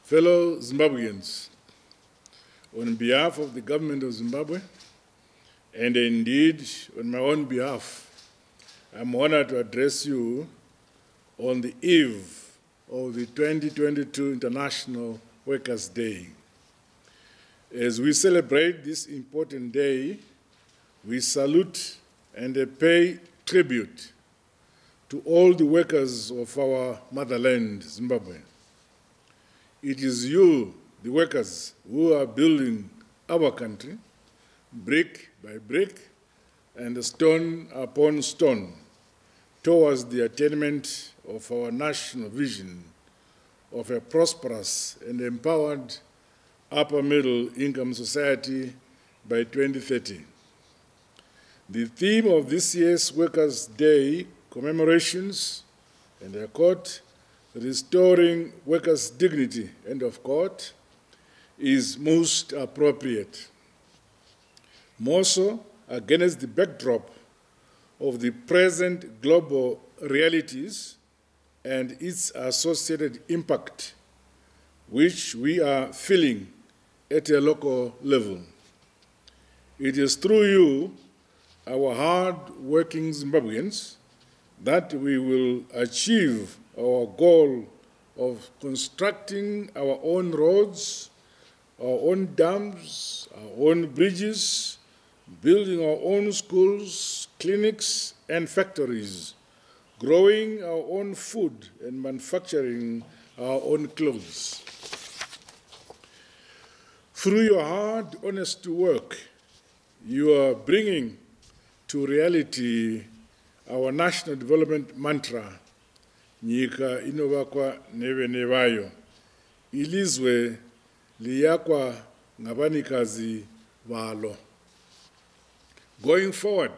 Fellow Zimbabweans, on behalf of the government of Zimbabwe, and indeed on my own behalf, I'm honored to address you on the eve of the 2022 International Workers' Day. As we celebrate this important day, we salute and pay tribute to all the workers of our motherland, Zimbabwe. It is you, the workers, who are building our country, brick by brick and stone upon stone, towards the attainment of our national vision of a prosperous and empowered upper middle income society by 2030. The theme of this year's Workers' Day commemorations, and I quote, "Restoring workers' dignity," end of quote, is most appropriate. More so against the backdrop of the present global realities and its associated impact, which we are feeling at a local level. It is through you, our hard-working Zimbabweans, that we will achieve our goal of constructing our own roads, our own dams, our own bridges, building our own schools, clinics, and factories, growing our own food and manufacturing our own clothes. Through your hard, honest work, you are bringing to reality our national development mantra, nyika inovakwa nevene vayo, ilizwe liyakwa ngabanikazi valo. Going forward,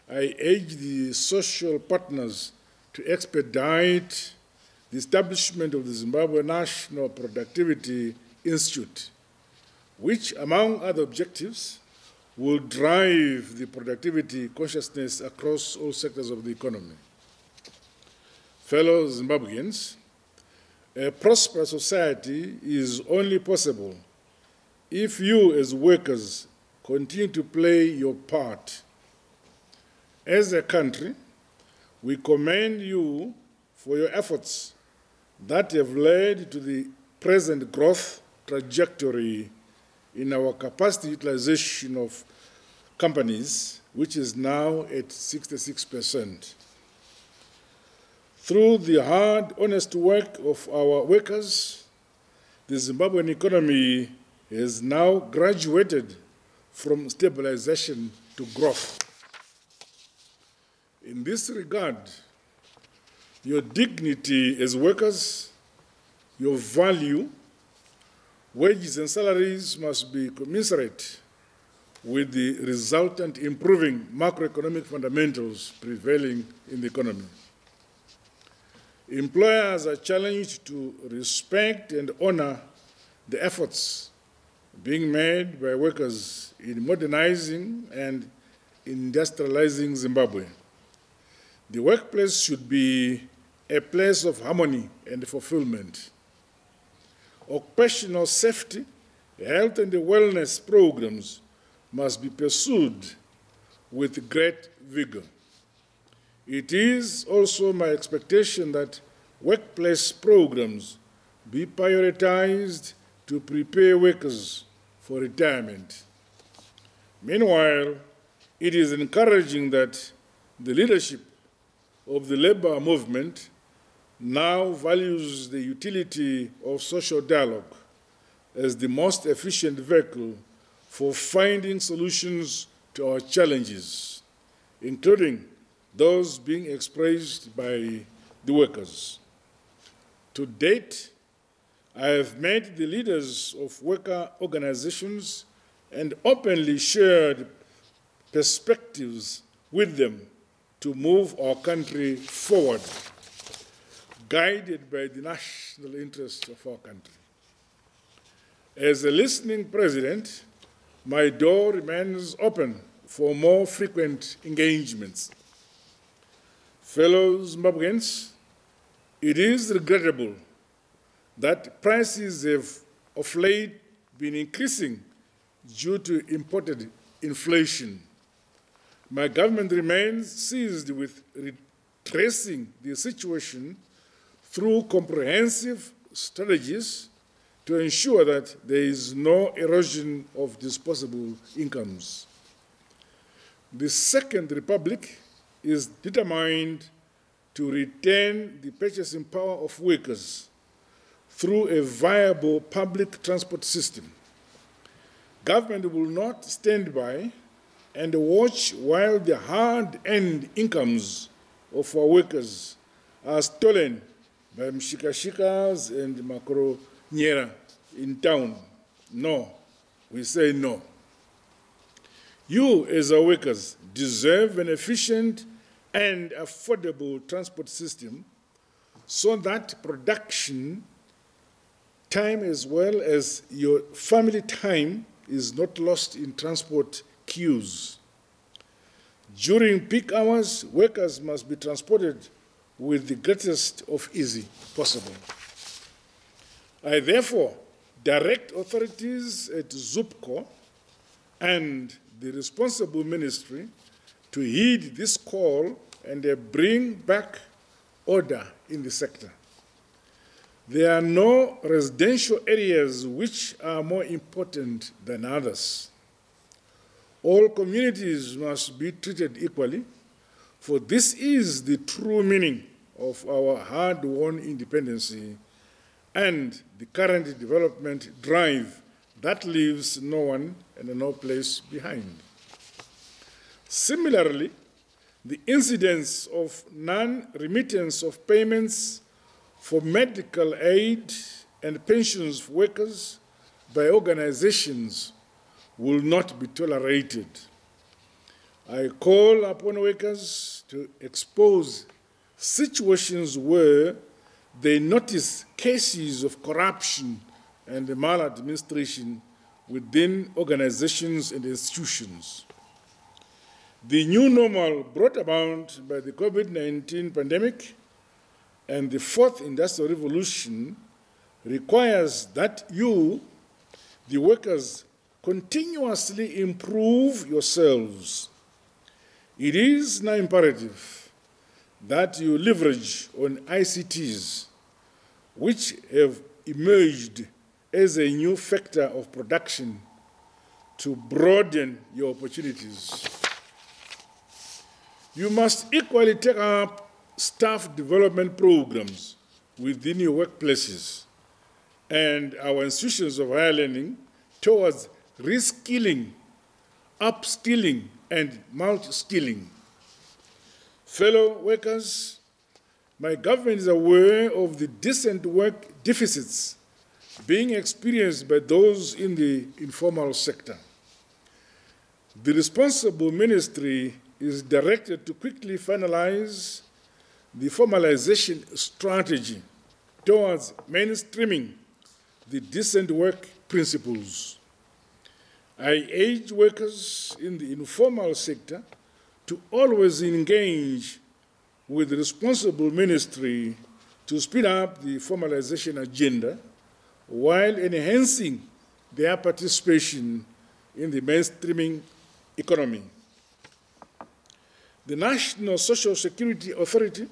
I urge the social partners to expedite the establishment of the Zimbabwe National Productivity Institute, which, among other objectives, will drive the productivity consciousness across all sectors of the economy. Fellow Zimbabweans, a prosperous society is only possible if you, as workers, continue to play your part. As a country, we commend you for your efforts that have led to the present growth trajectory in our capacity utilization of companies, which is now at 66%. Through the hard, honest work of our workers, the Zimbabwean economy has now graduated from stabilization to growth. In this regard, your dignity as workers, your value, wages and salaries must be commensurate with the resultant improving macroeconomic fundamentals prevailing in the economy. Employers are challenged to respect and honor the efforts being made by workers in modernizing and industrializing Zimbabwe. The workplace should be a place of harmony and fulfillment. Occupational safety, health, and wellness programs must be pursued with great vigor. It is also my expectation that workplace programs be prioritized to prepare workers for retirement. Meanwhile, it is encouraging that the leadership of the labor movement now values the utility of social dialogue as the most efficient vehicle for finding solutions to our challenges, including those being expressed by the workers. To date, I have met the leaders of worker organizations and openly shared perspectives with them to move our country forward, guided by the national interests of our country. As a listening president, my door remains open for more frequent engagements. Fellow Zimbabweans, it is regrettable that prices have of late been increasing due to imported inflation. My government remains seized with redressing the situation through comprehensive strategies to ensure that there is no erosion of disposable incomes. The Second Republic is determined to retain the purchasing power of workers through a viable public transport system. Government will not stand by and watch while the hard-earned incomes of our workers are stolen by mshikashikas and makronyera in town. No, we say no. You, as our workers, deserve an efficient and affordable transport system so that production time as well as your family time is not lost in transport queues. During peak hours, workers must be transported with the greatest of ease possible. I therefore direct authorities at ZUPCO and the responsible ministry to heed this call and bring back order in the sector. There are no residential areas which are more important than others. All communities must be treated equally, for this is the true meaning of our hard-won independence and the current development drive that leaves no one and no place behind. Similarly, the incidence of non-remittance of payments for medical aid and pensions for workers by organizations will not be tolerated. I call upon workers to expose situations where they notice cases of corruption and maladministration within organizations and institutions. The new normal brought about by the COVID-19 pandemic and the fourth industrial revolution requires that you, the workers, continuously improve yourselves. It is now imperative that you leverage on ICTs, which have emerged as a new factor of production, to broaden your opportunities. You must equally take up staff development programs within your workplaces and our institutions of higher learning towards reskilling, upskilling, and multi-skilling. Fellow workers, my government is aware of the decent work deficits being experienced by those in the informal sector. The responsible ministry is directed to quickly finalize the formalization strategy towards mainstreaming the decent work principles. I urge workers in the informal sector to always engage with the responsible ministry to speed up the formalization agenda while enhancing their participation in the mainstreaming economy. The National Social Security Authority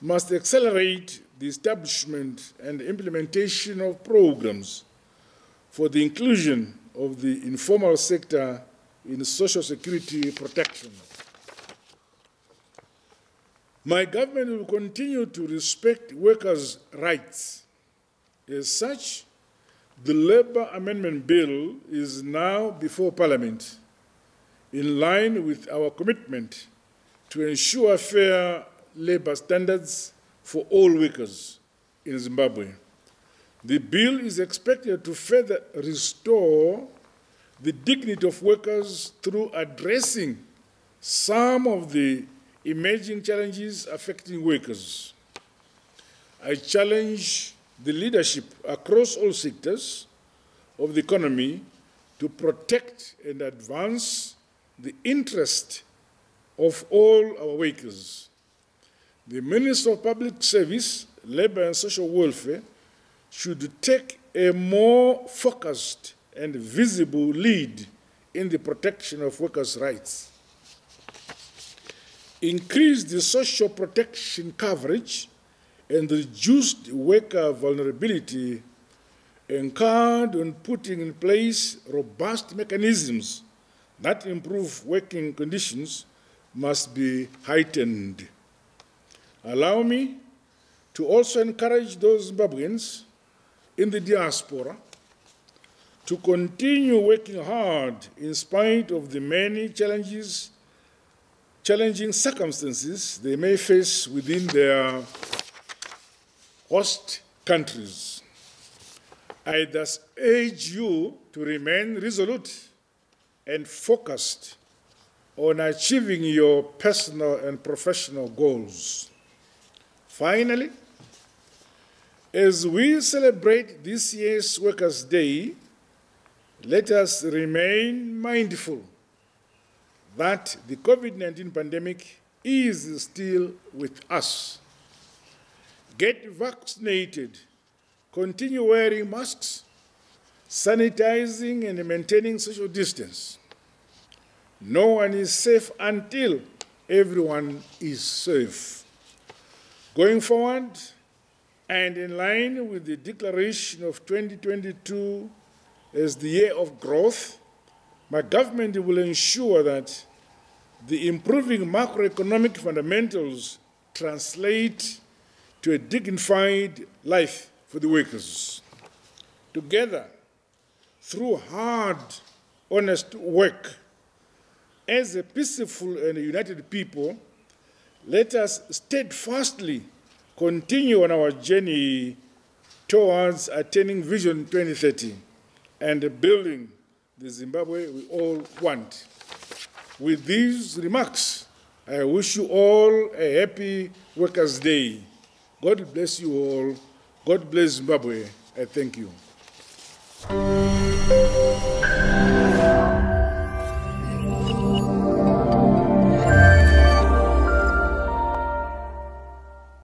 must accelerate the establishment and implementation of programs for the inclusion of the informal sector in social security protection. My government will continue to respect workers' rights. As such, the Labour Amendment Bill is now before Parliament, in line with our commitment to ensure fair labour standards for all workers in Zimbabwe. The bill is expected to further restore the dignity of workers through addressing some of the emerging challenges affecting workers. I challenge the leadership across all sectors of the economy to protect and advance the interest of all our workers. The Minister of Public Service, Labour and Social Welfare should take a more focused and visible lead in the protection of workers' rights. Increase the social protection coverage and reduced worker vulnerability, encouraged on putting in place robust mechanisms that improve working conditions must be heightened. Allow me to also encourage those Zimbabweans in the diaspora to continue working hard in spite of the many challenging circumstances they may face within their host countries. I thus urge you to remain resolute and focused on achieving your personal and professional goals. Finally, as we celebrate this year's Workers' Day, let us remain mindful that the COVID-19 pandemic is still with us. Get vaccinated, continue wearing masks, sanitizing and maintaining social distance. No one is safe until everyone is safe. Going forward, and in line with the declaration of 2022 as the year of growth, my government will ensure that the improving macroeconomic fundamentals translate to a dignified life for the workers. Together, through hard, honest work, as a peaceful and united people, let us steadfastly continue on our journey towards attaining Vision 2030 and building the Zimbabwe we all want. With these remarks, I wish you all a happy Workers' Day. God bless you all. God bless Zimbabwe. I thank you.